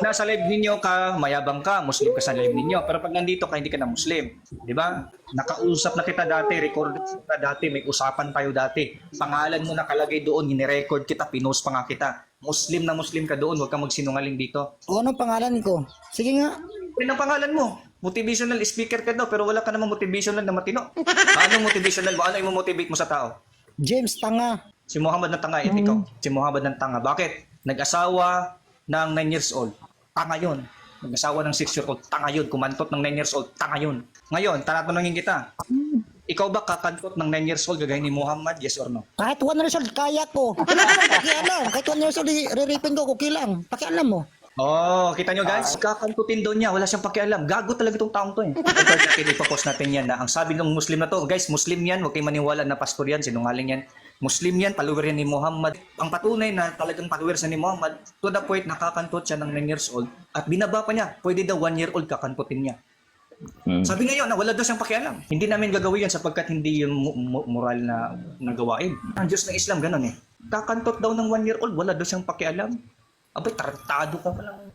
nasa live ninyo ka, mayabang ka, Muslim ka sa live ninyo. Pero pag nandito ka, hindi ka na Muslim. Di ba? Nakausap na kita dati, recorded kita dati, may usapan tayo dati. Pangalan mo nakalagay doon, nirecord kita, pinost pa nga kita. Muslim na Muslim ka doon, huwag ka magsinungaling dito. O anong pangalan ko? Sige nga. Ano ang pangalan mo? Motivational speaker ka daw, pero wala ka namang motivational na matino. Anong motivational mo? Ano yung motivate mo sa tao? James Tanga. Si Muhammad ng tanga, ikaw. Si Muhammad ng tanga. Bakit? Nag-asawa ng 9 years old. Tanga yun. Nag-asawa ng 6 years old. Tanga yun. Kumantot ng 9 years old. Tanga yun. Ngayon, tanatanungin kita. Ikaw ba kakantot ng 9 years old gagaya ni Muhammad? Yes or no? Kahit 1 years old, kaya ko. Wala naman pakialam. Kahit 1 years old, re-rapin ko, okay lang. Pakialam mo. Oh, kita nyo guys, kakantutin doon niya, wala siyang pakialam. Gago talaga itong taong to eh. Record natin, ipapost natin yan na ang sabi ng Muslim na to, guys, Muslim yan, huwag kayong maniwala na pastor yan, sinungaling yan. Muslim yan, follower yan ni Muhammad. Ang patunay na talagang follower sa ni Muhammad, to the point nakakantot siya ng 9 years old at binaba pa niya, pwede daw 1 year old kakantutin niya. Sabi ngayon na wala daw siyang pakialam. Hindi namin gagawin yan sapagkat hindi yung moral na gawain. Ang Diyos ng Islam, ganun eh. Kakantot daw ng 1 year old, wala daw siyang pakialam. Abay, tarantado ka pala.